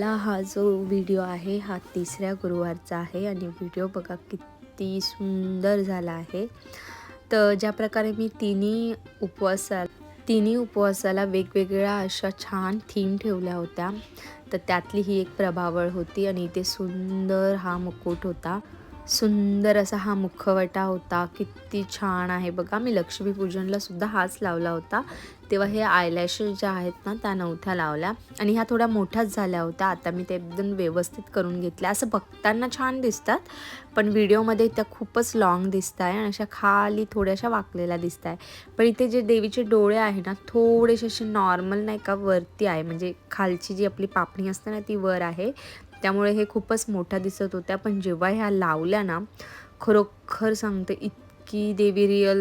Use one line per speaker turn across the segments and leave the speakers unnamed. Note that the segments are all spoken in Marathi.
आपला हा जो व्हिडिओ आहे हा 3ऱ्या गुरुवारचा आहे आणि व्हिडिओ बघा किती सुंदर झाला आहे। तर ज्या प्रकारे मी तिन्ही उपवासाला वेगवेगळ्या अशा छान थीम ठेवल्या होत्या, तर त्यातली ही एक प्रभावळ होती आणि इथे सुंदर हा मुकुट होता, सुंदर असा हा मुखवटा होता। किती छान आहे बघा। मी लक्ष्मीपूजनला सुद्धा हाच लावला होता, तेव्हा हे आयलॅशेस ज्या आहेत ना त्या नव्हत्या लावल्या आणि ह्या थोड्या मोठ्याच झाल्या होत्या। आता मी ते एकदम व्यवस्थित करून घेतल्या। असं बघताना छान दिसतात, पण व्हिडिओमध्ये त्या खूपच लॉंग दिसत आहे आणि अशा खाली थोड्याशा वाकलेल्या दिसत आहे। पण इथे जे देवीचे डोळे आहे ना थोडेसे असे नॉर्मल नाही का वरती आहे, म्हणजे खालची जी आपली पापणी असते ना ती वर आहे, त्यामुळे हे खूपच मोठा दिसत होत्या। पण जेव्हा ह्या लावल्या ना खरोखर सांगते इतकी देवी रिअल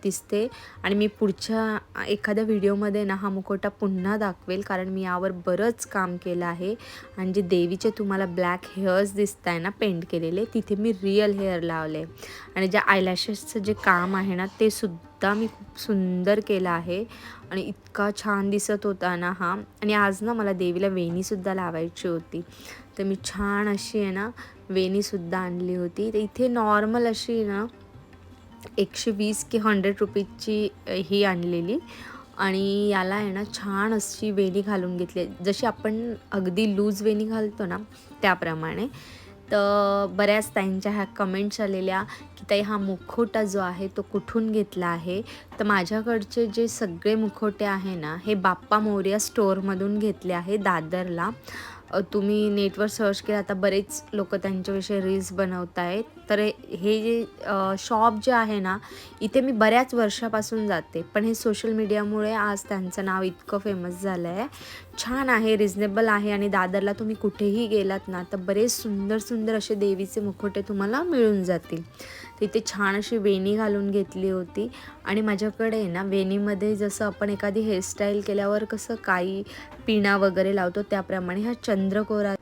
दिसते। आणि मी पुढच्या एखाद्या व्हिडिओमध्ये ना हा मुखवटा पुन्हा दाखवेल, कारण मी यावर बरंच काम केलं आहे। आणि जे देवीचे तुम्हाला ब्लॅक हेअर्स दिसत आहे ना पेंट केलेले, तिथे मी रिअल हेअर लावले आणि ज्या आयलॅशेसचं जे काम आहे ना ते सुद्धा मी खूप सुंदर केलं आहे आणि इतका छान दिसत होता ना हा। आणि आज ना मला देवीला वेणीसुद्धा लावायची होती, तर मी छान अशी आहे ना वेणीसुद्धा आणली होती। तर इथे नॉर्मल अशी ना 120 की 100 रुपीजची ही आणलेली आणि याला आहे ना छान अशी वेणी घालून घेतली, जशी आपण अगदी लूज वेणी घालतो ना त्याप्रमाणे। तर बऱ्याच ताईंच्या ह्या कमेंट्स आलेल्या की ताई हा मुखवटा जो आहे तो कुठून घेतला आहे। तर माझ्याकडचे जे सगळे मुखवटे आहे ना हे बाप्पा मोरया स्टोअरमधून घेतले आहे दादरला। तुम्ही नेटवर सर्च केलं, आता बरेच लोक त्यांच्याविषयी रील्स बनवत आहेत। तर हे जे शॉप जे आहे ना इथे मी बऱ्याच वर्षापासून जाते, पण हे सोशल मीडियामुळे आज त्यांचं नाव इतकं फेमस झालं आहे। छान आहे, रिजनेबल आहे आणि दादरला तुम्ही कुठेही गेलात ना तर बरेच सुंदर सुंदर असे देवीचे मुखवटे तुम्हाला मिळून जातील। तिथे छान अशी वेणी घालून घेतली होती आणि माझ्याकडे ना वेणीमध्ये जसं आपण एखादी हेअरस्टाईल केल्यावर कसं काही पिना वगैरे लावतो त्याप्रमाणे ह्या चंद्रकोरा,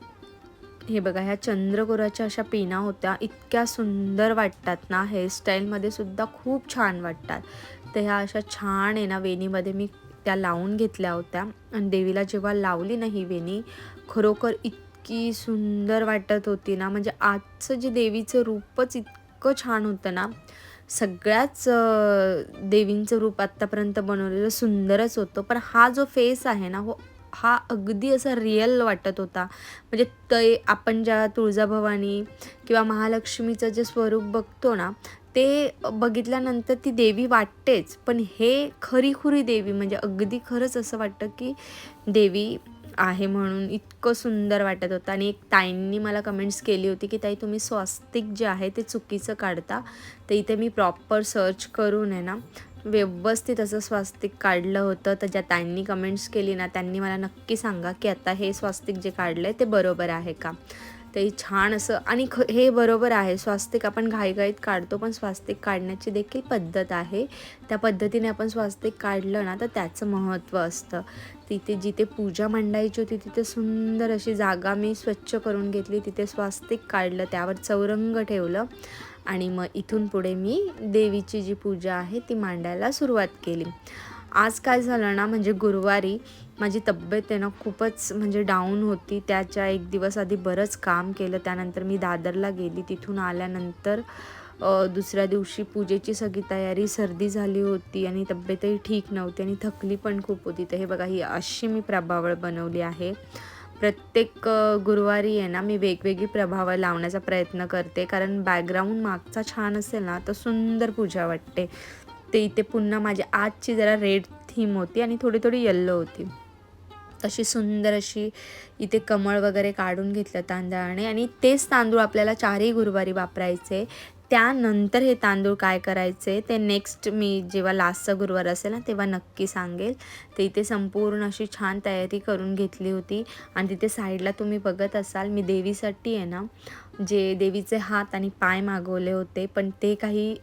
हे बघा ह्या चंद्रकोराच्या अशा पिना होत्या। इतक्या सुंदर वाटतात ना, हेअरस्टाईलमध्ये सुद्धा खूप छान वाटतात। तर ह्या अशा छान आहे ना वेणीमध्ये मी त्या लावून घेतल्या होत्या आणि देवीला जेव्हा लावली ना ही वेणी खरोखर इतकी सुंदर वाटत होती ना, म्हणजे आजचं जे देवीचं रूपच इतकं छान होतं ना। सगळ्याच देवींचं रूप आत्तापर्यंत बनवलेलं सुंदरच होतं, पण हा जो फेस आहे ना हा अगदी असा रिअल वाटत होता। म्हणजे ते आपण ज्या तुळजाभवानी किंवा महालक्ष्मीचं जे स्वरूप बघतो ना ते बघितल्यानंतर ती देवी वाटतेच, पण हे खरीखुरी देवी म्हणजे अगदी खरंच असं वाटतं की देवी आहे म्हणून। इतकं सुंदर वाटत होतं। आणि एक ताईंनी मला कमेंट्स केली होती की ताई तुम्ही स्वास्तिक जे आहे ते चुकीचं काढता। तर इथे मी प्रॉपर सर्च करून आहे ना व्यवस्थित असं स्वास्तिक काढलं होतं। तर ज्या ताईंनी कमेंट्स केली ना त्यांनी मला नक्की सांगा की आता हे स्वास्तिक जे काढलं आहे ते बरोबर आहे का। ते छान असं आणि हे बरोबर आहे, स्वास्तिक आपण घाईघाईत काढतो, पण स्वास्तिक काढण्याची देखील पद्धत आहे। त्या पद्धतीने आपण स्वास्तिक काढलं ना तर त्याचं महत्त्व असतं। तिथे जिथे पूजा मांडायची होती तिथे सुंदर अशी जागा मी स्वच्छ करून घेतली, तिथे स्वास्तिक काढलं, त्यावर चौरंग ठेवलं आणि मग इथून पुढे मी देवीची जी पूजा आहे ती मांडायला सुरुवात केली। आज काय झालं ना, म्हणजे गुरुवारी माझी तब्येत आहे ना खूपच म्हणजे डाऊन होती। त्याच्या एक दिवस आधी बरंच काम केलं, त्यानंतर मी दादरला गेली, तिथून आल्यानंतर दुसऱ्या दिवशी पूजेची सगळी तयारी, सर्दी झाली होती आणि तब्येतही ठीक नव्हती आणि थकली पण खूप होती। तर हे बघा ही अशी मी प्रभावळ बनवली आहे। प्रत्येक गुरुवारी आहे ना मी वेगवेगळी प्रभावळ लावण्याचा प्रयत्न करते, कारण बॅकग्राऊंड मागचा छान असेल ना तर सुंदर पूजा वाटते। ते इथे पुन्हा माझी आजची जरा रेड थीम होती आणि थोडी थोडी येल्लो होती। तशी सुंदर अशी इथे कमळ वगैरे काढून घेतलं तांदळाने आणि तेच तांदूळ आपल्याला 4ही गुरुवारी वापरायचे। त्यानंतर हे तांदूळ काय करायचे ते नेक्स्ट मी जेव्हा लास्टचा गुरुवार असेल ना तेव्हा नक्की सांगेल। तर इथे संपूर्ण अशी छान तयारी करून घेतली होती आणि तिथे साईडला तुम्ही बघत असाल मी देवीसाठी आहे ना जे देवीचे हात आणि पाय मागवले होते, पण ते काही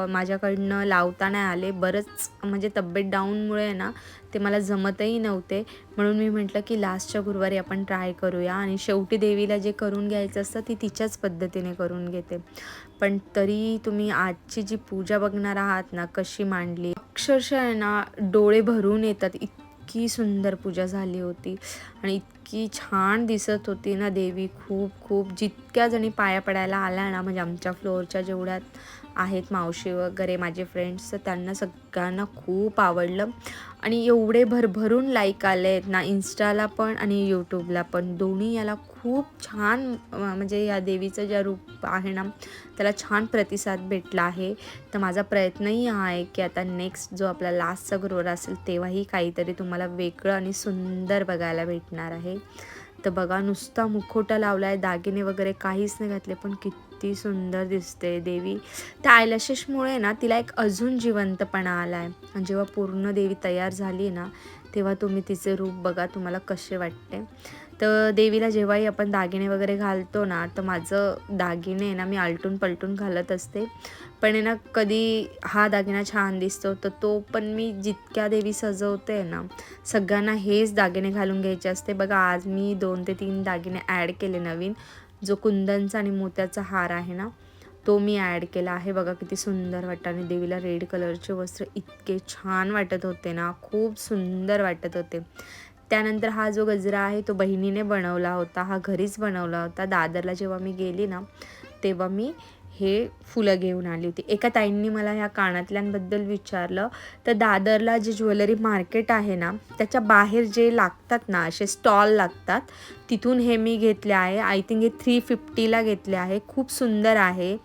माझ्याकडनं लावता नाही आले। बरंच म्हणजे तब्येत डाऊनमुळे आहे ना ते मला जमतही नव्हते, म्हणून मी म्हटलं की लास्टच्या गुरुवारी आपण ट्राय करूया आणि शेवटी देवीला जे करून घ्यायचं असतं ती तिच्याच पद्धतीने करून घेते। पण तरी तुम्ही आजची जी पूजा बघणार आहात ना कशी मांडली, अक्षरशः आहे ना डोळे भरून येतात, इतकी सुंदर पूजा झाली होती आणि इतकी छान दिसत होती ना देवी, खूप खूप. जितक्या जणी पाया पडायला आल्या ना, म्हणजे आमच्या फ्लोअरच्या जेवढ्या आहेत मावशी वगैरे माझे फ्रेंड्स, तर त्यांना सगळ्यांना खूप आवडलं आणि एवढे भरभरून लाईक आले आहेत ना इन्स्टाला पण आणि यूट्यूबला पण. दोन्ही याला खूप छान म्हणजे या देवीचं जे रूप आहे ना त्याला छान प्रतिसाद भेटला आहे. तर माझा प्रयत्नही हा आहे की आता नेक्स्ट जो आपला लास्टचा गुरुवार असेल तेव्हाही काहीतरी तुम्हाला वेगळं आणि सुंदर बघायला भेटणार आहे. तर बघा, नुसता मुखवटा लावला आहे, दागिने वगैरे काहीच नाही घातले, पण किती सुंदर दिसते देवी. त्या आयलॅशेसमुळे ना तिला एक अजून जिवंतपणा आला आहे. आणि जेव्हा पूर्ण देवी तयार झाली ना तेव्हा तुम्ही तिचे रूप बघा, तुम्हाला कसे वाटते. तर देवीला जेव्हाही आपण दागिने वगैरे घालतो ना, तर माझं दागिने आहे ना मी आलटून पलटून घालत असते, पण आहे ना कधी हा दागिना छान दिसतो तर तो पण मी जितक्या देवी सजवते ना सगळ्यांना हेच दागिने घालून घ्यायचे असते. बघा, आज मी 2 ते 3 दागिने ॲड केले नवीन. जो कुंदनचा आणि मोत्याचा हार आहे ना तो मी ॲड केला आहे. बघा किती सुंदर वाटतं आणि देवीला रेड कलरचे वस्त्र इतके छान वाटत होते ना, खूप सुंदर वाटत होते. त्यानंतर हा जो गजरा आहे तो बहिणीने बनवला होता, हा घरीच बनवला होता. दादरला जेव्हा मी गेली ना तेव्हा मी हे फुलं घेऊन आली होती. एका ताईंनी मला ह्या कानातल्यांबद्दल विचारलं, तर दादरला जे ज्वेलरी मार्केट आहे ना त्याच्या बाहेर जे लागतात ना असे स्टॉल लागतात, तिथून हे मी घेतले आहे. आय थिंक हे 350ला घेतले आहे. खूप सुंदर आहे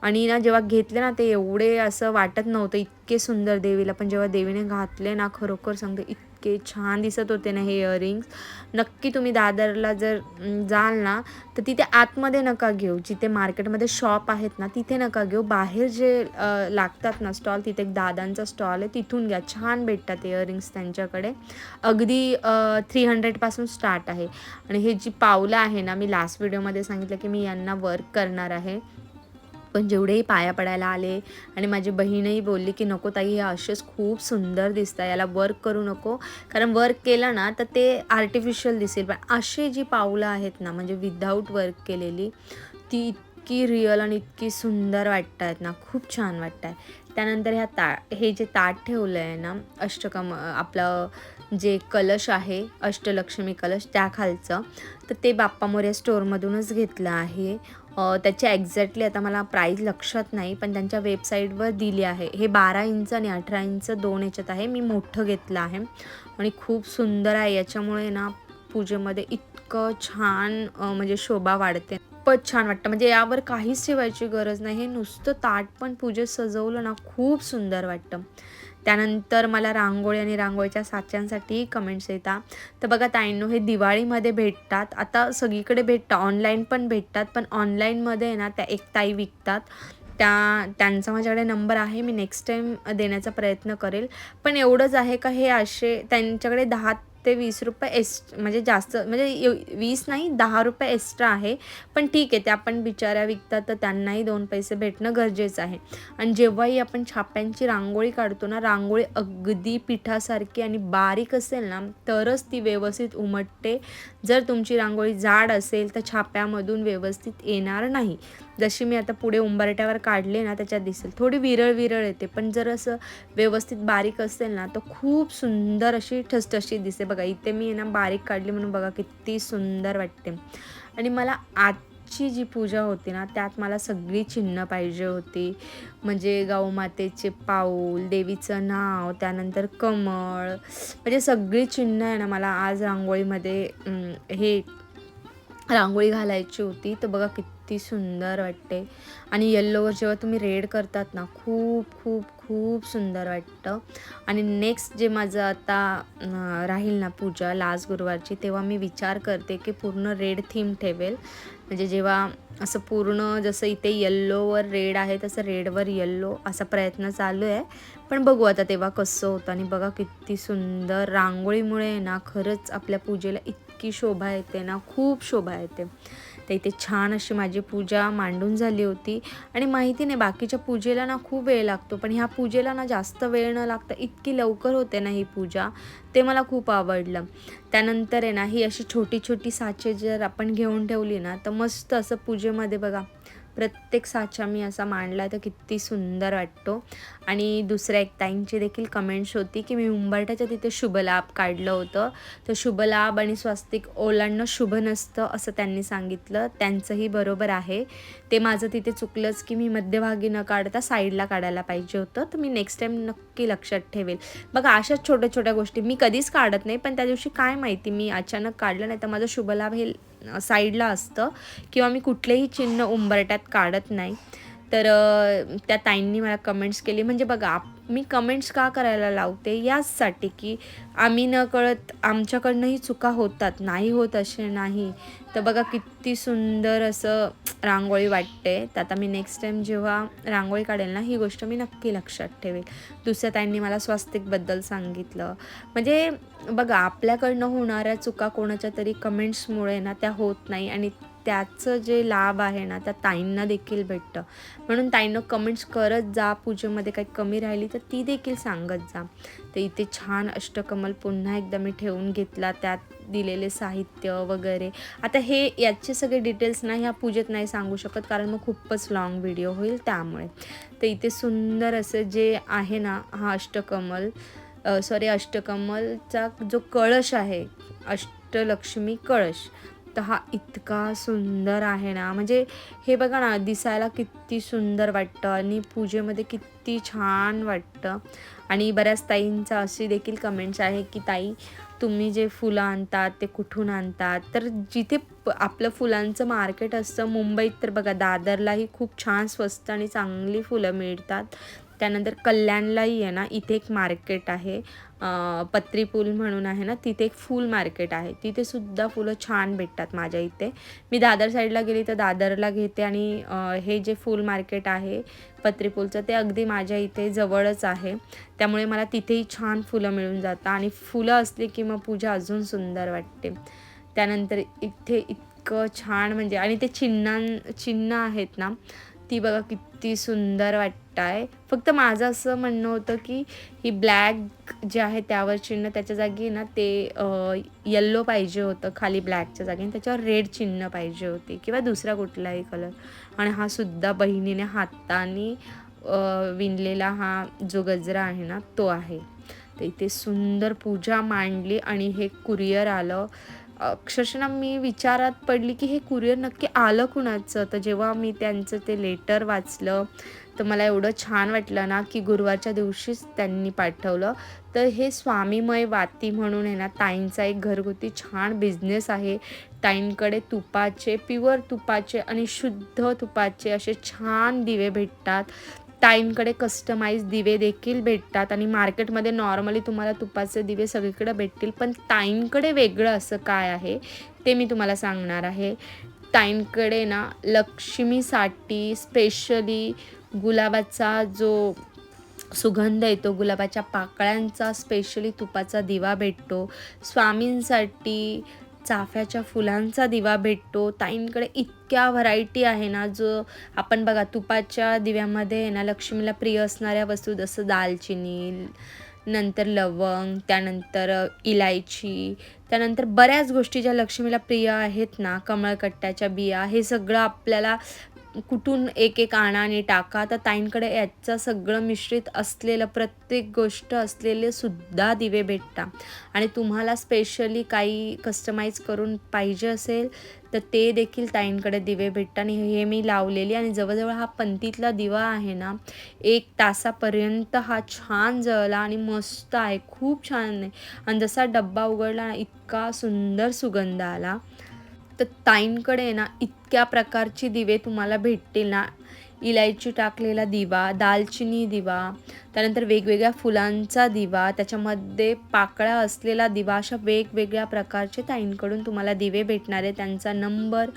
आणि ना जेव्हा घेतले ना ते एवढे असं वाटत नव्हतं, इतके सुंदर देवीला, पण जेव्हा देवीने घातले ना खरोखर सांगते इतके छान दिसत होते ना हे इयरिंग्स. नक्की तुम्ही दादरला जर जाल ना तर तिथे आतमध्ये नका घेऊ, जिथे मार्केटमध्ये शॉप आहेत ना तिथे नका घेऊ, बाहेर जे लागतात ना स्टॉल, तिथे एक दादांचा स्टॉल आहे तिथून घ्या. छान भेटतात इयरिंग्स त्यांच्याकडे. अगदी 300पासून स्टार्ट आहे. आणि हे जी पावलं आहे ना, मी लास्ट व्हिडिओमध्ये सांगितलं की मी यांना वर्क करणार आहे, पण जेवढेही पाया पडायला आले आणि माझी बहीणही बोलली की नको ताई, हे असेच खूप सुंदर दिसतं, याला वर्क करू नको, कारण वर्क केलं ना तर ते आर्टिफिशियल दिसेल. पण असे जी पावलं आहेत ना म्हणजे विदाऊट वर्क केलेली, ती इतकी रिअल आणि इतकी सुंदर वाटत आहेत ना, खूप छान वाटत आहे. त्यानंतर हे जे ताट ठेवलं आहे ना आपलं जे कलश आहे अष्टलक्ष्मी कलश त्या खालचं, तर ते बाप्पा मोरया स्टोअरमधूनच घेतलं आहे. त्याची एक्झॅक्टली आता मला प्राईस लक्षात नाही, पण त्यांच्या वेबसाईटवर दिली आहे. हे 12 इंच आणि 18 इंच दोन याच्यात आहे. मी मोठं घेतलं आहे आणि खूप सुंदर आहे. याच्यामुळे ना पूजेमध्ये इतकं छान म्हणजे शोभा वाढते, खूपच छान वाटतं. म्हणजे यावर काहीच ठेवायची गरज नाही, हे नुसतं ताट पण पूजेत सजवलं ना खूप सुंदर वाटतं. त्यानंतर मला रांगोळी आणि रांगोळीच्या साच्यांसाठी कमेंट्स येतात. तर बघा ताईंनो, हे दिवाळीमध्ये भेटतात, आता सगळीकडे भेटतात, ऑनलाईन पण भेटतात, पण ऑनलाईनमध्ये ना त्या एक ताई विकतात, त्यांचा माझ्याकडे नंबर आहे, मी नेक्स्ट टाईम देण्याचा प्रयत्न करेल. पण एवढंच आहे का हे असे त्यांच्याकडे 10 ते 20 रुपये म्हणजे जास्त, म्हणजे 20 नाही 10 रुपये एक्स्ट्रा आहे, पण ठीक आहे, ते आपण बिचाऱ्या विकतात तर त्यांनाही 2 पैसे भेटणं गरजेचं आहे. आणि जेव्हाही आपण छाप्यांची रांगोळी काढतो ना, रांगोळी अगदी पिठासारखी आणि बारीक असेल ना तरच ती व्यवस्थित उमटते. जर तुमची रांगोळी जाड असेल तर छाप्यामधून व्यवस्थित येणार नाही. जशी मी आता पुढे उंबरट्यावर काढले ना त्याच्यात दिसेल थोडी विरळ विरळ येते, पण जर असं व्यवस्थित बारीक असेल ना तर खूप सुंदर अशी ठसठशीत दिसते. बघा इथे मी ना बारीक काढली म्हणून बघा किती सुंदर वाटते. आणि मला आजची जी पूजा होती ना त्यात मला सगळी चिन्ह पाहिजे होती, म्हणजे गाऊमातेचे पाऊल, देवीचं नाव, त्यानंतर कमळ, म्हणजे सगळी चिन्ह आहे ना मला आज रांगोळीमध्ये हे रांगोळी घालायची होती. तर बघा किती सुंदर वाटते. आणि येल्लोवर जेव्हा तुम्ही रेड करतात ना खूप खूप खूप सुंदर वाटतं. आणि नेक्स्ट जे माझं आता राहील ना पूजा लास्ट गुरुवारची, तेव्हा मी विचार करते की पूर्ण रेड थीम ठेवेल. म्हणजे जेव्हा असं पूर्ण जसं इथे येल्लोवर रेड आहे तसं रेडवर येल्लो असा प्रयत्न चालू आहे, पण बघू आता तेव्हा कसं होतं. आणि बघा किती सुंदर रांगोळीमुळे ना खरंच आपल्या पूजेला इतकी शोभा येते ना, खूप शोभा येते. तर इथे छान अशी माझी पूजा मांडून झाली होती. आणि माहिती नाही बाकीच्या पूजेला ना खूप वेळ लागतो, पण ह्या पूजेला ना जास्त वेळ न लागता इतकी लवकर होते ना ही पूजा, ते मला खूप आवडलं. त्यानंतर आहे ना ही अशी छोटी छोटी साचे जर आपण घेऊन ठेवली ना तर मस्त असं पूजेमध्ये बघा प्रत्येक साचा मी असा मांडला तर किती सुंदर वाटतो. आणि दुसऱ्या एक ताईंची देखील कमेंट्स होती की मी उंबरठ्याच्या तिथे शुभलाभ काढलं होतं, तर शुभलाभ आणि स्वस्तिक ओलांडणं शुभ नसतं असं त्यांनी सांगितलं. त्यांचंही बरोबर आहे. ते माझं तिथे चुकलंच की मी मध्यभागी न काढता साईडला काढायला पाहिजे होतं. तर मी नेक्स्ट टाईम नक्की लक्षात ठेवेल. बघा अशाच छोट्या छोट्या गोष्टी मी कधीच काढत नाही, पण त्या दिवशी काय माहिती मी अचानक काढलं, नाही तर माझं शुभलाभ हे साईडला असतं किंवा मी कुठलेही चिन्ह उंबरट्यात काढत नाही. तर त्या ताईंनी मला कमेंट्स केली. म्हणजे बघा मी कमेंट्स का करायला लावते याचसाठी की आम्ही नकळत आमच्याकडनंही चुका होतात, नाही होत असे नाही. तर बघा किती सुंदर असं रांगोळी वाटते. तर आता मी नेक्स्ट टाईम जेव्हा रांगोळी काढेल ना, ही गोष्ट मी नक्की लक्षात ठेवेल. दुसऱ्या ताईंनी मला स्वस्तिकबद्दल सांगितलं. म्हणजे बघा आपल्याकडनं होणाऱ्या चुका कोणाच्या तरी कमेंट्समुळे ना त्या होत नाही आणि त्याचं जे लाभ आहे ना त्या ताईंना देखील भेटतं. म्हणून ताईंना कमेंट्स करत जा. पूजेमध्ये काही कमी राहिली तर ती देखील सांगत जा. तर इथे छान अष्टकमल पुन्हा एकदा मी ठेवून घेतला, त्यात दिलेले साहित्य वगैरे. आता हे याचे सगळे डिटेल्स ना ह्या पूजेत नाही सांगू शकत, कारण मग खूपच लॉंग व्हिडिओ होईल त्यामुळे. तर इथे सुंदर असं जे आहे ना हा अष्टकमलचा जो कळश आहे, अष्टलक्ष्मी कळश, तर हा इतका सुंदर आहे ना. म्हणजे हे बघा ना दिसायला किती सुंदर वाटतं आणि पूजेमध्ये किती छान वाटतं. आणि बऱ्याच ताईंचा अशी देखील कमेंट्स आहे की ताई तुम्ही जे फुलं आणतात ते कुठून आणतात. तर जिथे आपलं फुलांचं मार्केट असतं मुंबईत, तर बघा दादरलाही खूप छान स्वस्त आणि चांगली फुलं मिळतात. त्यानंतर कल्याणलाही आहे ना इथे एक मार्केट आहे, पत्री पूल म्हणून आहे ना, तिथे एक फूल मार्केट आहे. तिथे सुद्धा फुलं छान भेटतात माझ्या इथे. मी दादर साईडला गेली तर दादरला घेते आणि हे जे फूल मार्केट आहे पत्री पूलचं ते अगदी माझ्या इथे जवळच आहे. त्यामुळे मला तिथेही छान फुलं मिळून जातात आणि फुलं असली की मग पूजा अजून सुंदर वाटते. त्यानंतर इथे इतकं छान म्हणजे आणि ते चिन्ह आहेत ना, ती बघा किती सुंदर वाटत आहे. फक्त माझं असं म्हणणं होतं की ही ब्लॅक जे आहे त्यावर चिन्ह, त्याच्या जागी ना ते येल्लो पाहिजे होतं खाली ब्लॅकच्या जागी, आणि त्याच्यावर रेड चिन्ह पाहिजे होती किंवा दुसरा कुठलाही कलर. आणि हा सुद्धा बहिणीने हाताने विणलेला हा जो गजरा आहे ना तो आहे. तर इथे सुंदर पूजा मांडली आणि हे कुरिअर आलं. अक्षरशः मी विचारात पडली की हे कुरिअर नक्की आलं कुणाचं. तर जेव्हा मी त्यांचं ते लेटर वाचलं तर मला एवढं छान वाटलं ना की गुरुवारच्या दिवशीच त्यांनी पाठवलं. तर हे स्वामीमय वाती म्हणून आहे ना ताईंचा एक घरगुती छान बिझनेस आहे. ताईंकडे तुपाचे, प्युअर तुपाचे आणि शुद्ध तुपाचे असे छान दिवे भेटतात. ताईंकडे कस्टमाइज दिवे देखील भेटतात आणि मार्केटमध्ये नॉर्मली तुम्हाला तुपाचे दिवे सगळीकडे भेटतील, पण ताईंकडे वेगळं असं काय आहे ते मी तुम्हाला सांगणार आहे. ताईंकडे ना लक्ष्मीसाठी स्पेशली गुलाबाचा जो सुगंध येतो, गुलाबाच्या पाकळ्यांचा स्पेशली तुपाचा दिवा भेटतो. स्वामींसाठी चाफ्याच्या फुलांचा दिवा भेटतो. ताईंकडे इतक्या व्हरायटी आहे ना, जो आपण बघा तुपाच्या दिव्यामध्ये आहे ना लक्ष्मीला प्रिय असणाऱ्या वस्तू जसं दालचिनी, नंतर लवंग, त्यानंतर इलायची, त्यानंतर बऱ्याच गोष्टी ज्या लक्ष्मीला प्रिय आहेत ना, कमळकट्ट्याच्या बिया, हे सगळं आपल्याला कुठून एक एक आणा आणि टाका. तर ताईंकडे याचं सगळं मिश्रित असलेलं प्रत्येक गोष्ट असलेले सुद्धा दिवे भेटतात. आणि तुम्हाला स्पेशली काही कस्टमाइज करून पाहिजे असेल तर ते देखील ताईंकडे दिवे भेटतात. आणि हे मी लावलेली आणि जवळजवळ हा पंतीतला दिवा आहे ना 1 तासापर्यंत हा छान जळला आणि मस्त आहे, खूप छान आहे. आणि जसा डब्बा उघडला ना इतका सुंदर सुगंध आला. तर ताईंकडे ना इतक्या प्रकारची दिवे तुम्हाला भेटतील ना, इलायची टाकलेला दिवा, दालचिनी दिवा, त्यानंतर वेगवेगळ्या फुलांचा दिवा, त्याच्यामध्ये पाकळ्या असलेला दिवा, अशा वेगवेगळ्या प्रकारचे ताईंकडून तुम्हाला दिवे भेटणार आहे. त्यांचा नंबर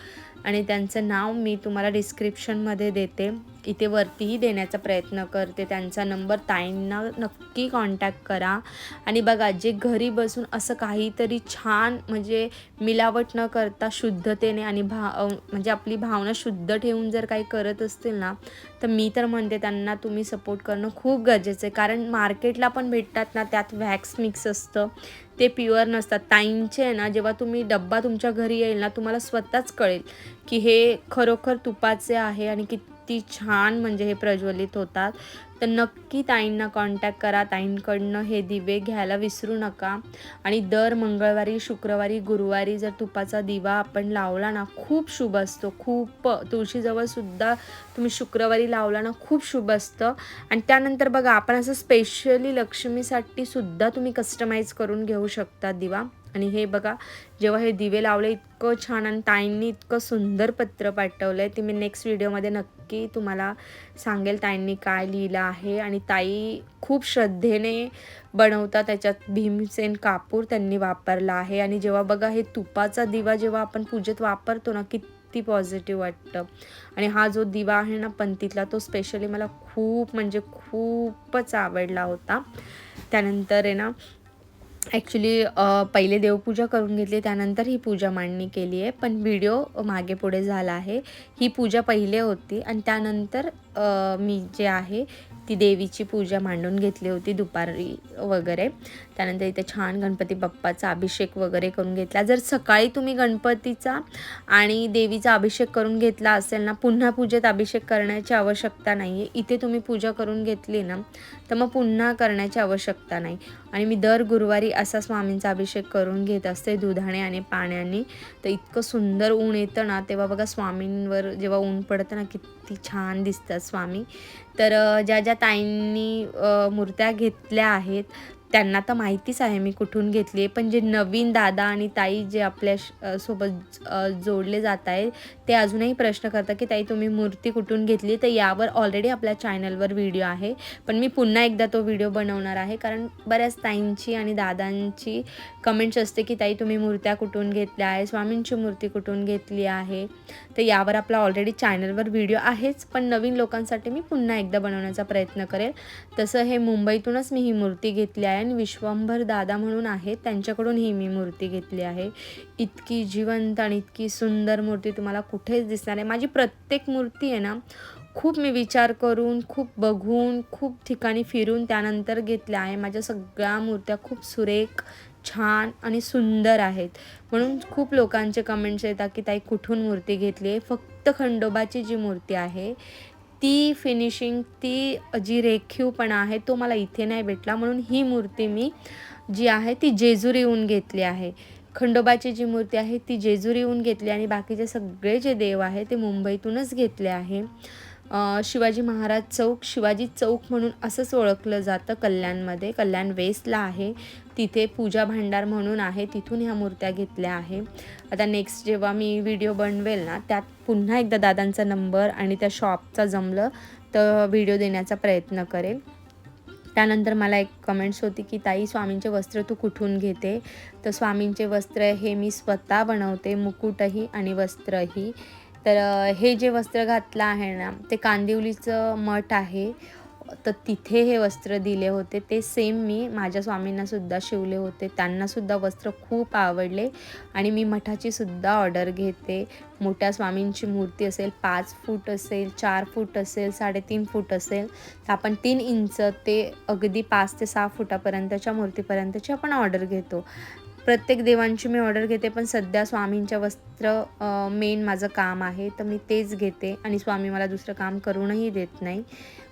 आणि त्यांचं नाव मी तुम्हाला डिस्क्रिप्शनमध्ये देते. इथे वरतीही देण्याचा प्रयत्न करते. त्यांचा नंबर ताईंना नक्की कॉन्टॅक्ट करा. आणि बघा, जे घरी बसून असं काहीतरी छान म्हणजे मिलावट न करता शुद्धतेने आणि म्हणजे आपली भावना शुद्ध ठेवून जर काही करत असतील ना, तर मी तर म्हणते त्यांना तुम्ही सपोर्ट करणं खूप गरजेचं आहे. कारण मार्केटला पण भेटतात ना, त्यात वॅक्स मिक्स असतं, ते प्युअर नसतात. ताईंचे ना, जेव्हा तुम्ही डब्बा तुमच्या घरी येईल ना, तुम्हाला स्वतःच कळेल की हे खरोखर तुपाचे आहे आणि किती छान म्हणजे हे प्रज्वलित होतात. तर नक्की ताईंना कॉन्टॅक्ट करा. ताईंकडनं हे दिवे घ्यायला विसरू नका. आणि दर मंगळवारी, शुक्रवारी, गुरुवारी जर तुपाचा दिवा आपण लावला ना, खूप शुभ असतो. खूप तुळशीजवळसुद्धा तुम्ही शुक्रवारी लावला ना, खूप शुभ असतं. आणि त्यानंतर बघा, आपण असं स्पेशली लक्ष्मीसाठी सुद्धा तुम्ही कस्टमाइज करून घेऊ शकता दिवा. आणि हे बघा, जेव्हा हे दिवे लावले इतकं छान आणि ताईंनी इतकं सुंदर पत्र पाठवलं आहे. ते मी नेक्स्ट व्हिडिओमध्ये नक्की तुम्हाला सांगेल ताईंनी काय लिहिलं आहे. आणि ताई खूप श्रद्धेने बनवतात. त्याच्यात भीमसेन कापूर त्यांनी वापरला आहे. आणि जेव्हा बघा, हे तुपाचा दिवा जेव्हा आपण पूजेत वापरतो ना, किती पॉझिटिव्ह वाटतं. आणि हा जो दिवा आहे ना पंतीतला, तो स्पेशली मला खूप म्हणजे खूपच आवडला होता. त्यानंतर आहे ना, ॲक्च्युली पहिले देवपूजा करून घेतली, त्यानंतर ही पूजा मांडणी केली आहे. पण व्हिडिओ मागे पुढे झाला आहे. ही पूजा पहिले होती आणि त्यानंतर मी जे आहे ती देवीची पूजा मांडून घेतली होती दुपारी वगैरे. त्यानंतर इथे छान गणपती बाप्पाचा अभिषेक वगैरे करून घेतला. जर सकाळी तुम्ही गणपतीचा आणि देवीचा अभिषेक करून घेतला असेल ना, पुन्हा पूजेत अभिषेक करण्याची आवश्यकता नाही आहे. इथे तुम्ही पूजा करून घेतली ना, तर मग पुन्हा करण्याची आवश्यकता नाही. आणि मी दर गुरुवारी असा स्वामींचा अभिषेक करून घेत असते दुधाने आणि पाण्याने. तर इतकं सुंदर ऊन येतं ना, तेव्हा बघा स्वामींवर जेव्हा ऊन पडतं ना, किती छान दिसतात स्वामी. तर ज्या ज्या ताईंनी मूर्त्या घेतल्या आहेत त्यांना तर माहितीच आहे मी कुठून घेतली आहे. पण जे नवीन दादा आणि ताई जे आपल्या सोबत जोडले जात आहेत, ते अजूनही प्रश्न करतात की ताई तुम्ही मूर्ती कुठून घेतली. तर यावर ऑलरेडी आपल्या चॅनलवर व्हिडिओ आहे, पण मी पुन्हा एकदा तो व्हिडिओ बनवणार आहे. कारण बऱ्याच ताईंची आणि दादांची कमेंट्स असते की ताई तुम्ही मूर्त्या कुठून घेतल्या आहे, स्वामींची मूर्ती कुठून घेतली आहे. तर यावर आपला ऑलरेडी चॅनलवर व्हिडिओ आहेच, पण नवीन लोकांसाठी मी पुन्हा एकदा बनवण्याचा प्रयत्न करेल. तसं हे मुंबईतूनच मी ही मूर्ती घेतली आहे आणि विश्वंभर दादा म्हणून आहेत, त्यांच्याकडून ही मी मूर्ती घेतली आहे. इतकी जिवंत आणि इतकी सुंदर मूर्ती तुम्हाला कुठेच दिसणार नाही. माझी प्रत्येक मूर्ती आहे ना, खूप मी विचार करून, खूप बघून, खूप ठिकाणी फिरून त्यानंतर घेतल्या आहे. माझ्या सगळ्या मूर्त्या खूप सुरेख, छान आणि सुंदर आहेत. म्हणून खूप लोकांचे कमेंट्स येतात की ताई कुठून मूर्ती घेतली आहे. फक्त खंडोबाची जी मूर्ती आहे ती फिनिशिंग, ती जी रेखीवपणा आहे तो मला इथे नाही भेटला. म्हणून ही मूर्ती मी जी आहे ती जेजुरीहून घेतली आहे. खंडोबाची जी मूर्ती आहे ती जेजुरीहून घेतली आणि बाकीचे सगळे जे देव आहे ते मुंबईतूनच घेतले आहे. शिवाजी महाराज चौक, शिवाजी चौक म्हणून असंच ओळखलं जातं कल्याणमध्ये. कल्याण वेस्टला आहे, तिथे पूजा भांडार म्हणून आहे, तिथून ह्या मूर्त्या घेतल्या आहे. आता नेक्स्ट जेव्हा मी व्हिडिओ बनवेल ना, त्यात पुन्हा एकदा दादांचा नंबर आणि त्या शॉपचा जमलं तर व्हिडिओ देण्याचा प्रयत्न करेल. त्यानंतर मला एक कमेंट्स होती की ताई स्वामींचे वस्त्र तू कुठून घेते. तर स्वामींचे वस्त्र हे मी स्वतः बनवते, मुकुटही आणि वस्त्रही. तर हे जे वस्त्र घातलं आहे ना, ते कांदिवलीचं मठ आहे, तर तिथे हे वस्त्र दिले होते. ते सेम मी माझ्या स्वामींनासुद्धा शिवले होते. त्यांनासुद्धा वस्त्र खूप आवडले आणि मी मठाचीसुद्धा ऑर्डर घेते. मोठ्या स्वामींची मूर्ती असेल, 5 फूट असेल, 4 फूट असेल, 3.5 फूट असेल, तर आपण 3 इंच ते अगदी 5 ते 6 फुटापर्यंतच्या मूर्तीपर्यंतची आपण ऑर्डर घेतो. प्रत्येक देवांची मी ऑर्डर घेते, पण सध्या स्वामींच्या वस्त्र मेन माझं काम आहे, तर मी तेच घेते आणि स्वामी मला दुसरं काम करूनही देत नाही.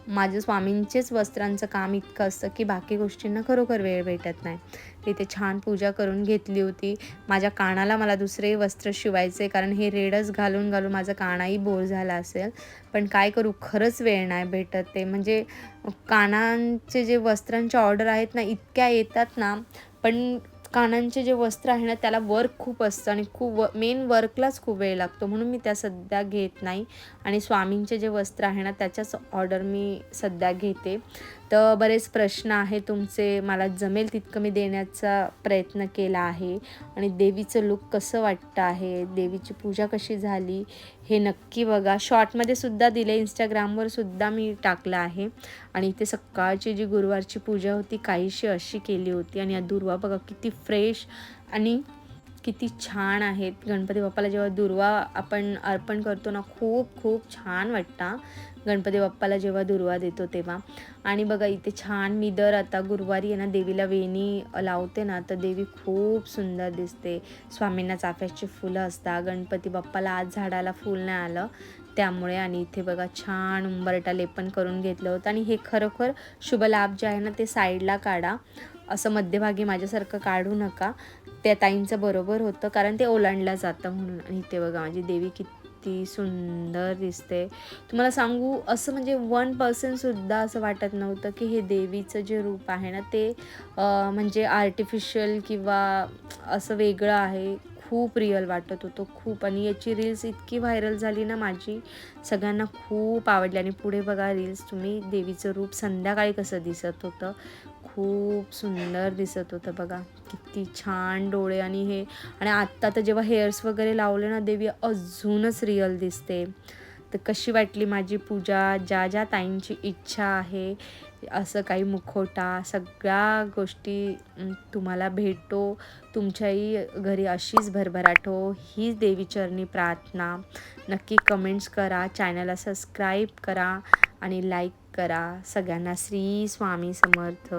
माझं स्वामींचेच वस्त्रांचं काम इतकं असतं की बाकी गोष्टींना खरोखर वेळ भेटत नाही. तिथे छान पूजा करून घेतली होती. माझ्या कानाला मला दुसरे वस्त्र शिवायचे, कारण हे रेडच घालून घालून माझा कानाही बोर झाला असेल. पण काय करू, खरंच वेळ नाही भेटत ते. म्हणजे कानांचे जे वस्त्रांच्या ऑर्डर आहेत ना, इतक्या येतात ना, पण कानांचे जे वस्त्र आहे ना त्याला वर्क खूप असतं आणि मेन वर्कलाच खूप वेळ लागतो, म्हणून मी त्या सध्या घेत नाही. आणि स्वामींचे जे वस्त्र आहे ना त्याच्याच ऑर्डर मी सध्या घेते. तर बरेच प्रश्न आहे तुमचे, मला जमेल तितकं मी देण्याचा प्रयत्न केला आहे. आणि देवीचं लूक कसं वाटतं आहे, देवीची पूजा कशी झाली हे नक्की बघा. शॉर्टमध्ये सुद्धा दिले, इंस्टाग्रामवर सुद्धा मी टाकलं आहे. आणि इथे सकाळची जी गुरुवारची पूजा होती काहीशी अशी केली होती. आणि या दुर्वा बघा किती फ्रेश आणि किती छान आहेत. गणपती बाप्पाला जेव्हा दुर्वा आपण अर्पण करतो ना, खूप खूप छान वाटतं गणपती बाप्पाला जेव्हा दुर्वा देतो तेव्हा. आणि बघा इथे छान मी दर आता गुरुवारी आहे ना देवीला वेणी लावते ना, तर देवी खूप सुंदर दिसते. स्वामींना चाफ्याची फुलं असतात. गणपती बाप्पाला आज झाडाला फूल नाही आलं त्यामुळे. आणि इथे बघा छान उंबरटा लेपन करून घेतलं होतं. आणि हे खरोखर शुभ लाभ जे आहे ना ते साईडला काढा, असं मध्यभागी माझ्यासारखं काढू नका. त्या ताईंचं बरोबर होतं, कारण ते ओलांडलं जातं म्हणून. आणि इथे बघा माझी देवी किती सुंदर दिसते. तुम्हाला सांगू, असं म्हणजे 1% सुद्धा असं वाटत नव्हतं की हे देवीचं जे रूप आहे ना ते म्हणजे आर्टिफिशियल किंवा असं वेगळं आहे. खूप रिअल वाटत होतं खूप. आणि याची रील्स इतकी व्हायरल झाली ना माझी, सगळ्यांना खूप आवडली. आणि पुढे बघा रील्स तुम्ही, देवीचं रूप संध्याकाळी कसं दिसत होतं, खूप सुंदर दिसत होतं बघा. किती छान डोळे आणि हे. आणि आत्ता तर जेव्हा हेअर्स वगैरे लावले ना, देवी अजूनच रिअल दिसते. तर कशी वाटली माझी पूजा, ज्या ज्या ताईंची इच्छा आहे असं काही मुखवटा, सगळ्या गोष्टी तुम्हाला भेटो, तुमच्याही घरी अशीच भरभराट हो, हीच देवीचरणी प्रार्थना. नक्की कमेंट्स करा, चॅनलला सबस्क्राईब करा आणि लाईक करा. सगळ्यांना श्री स्वामी समर्थ.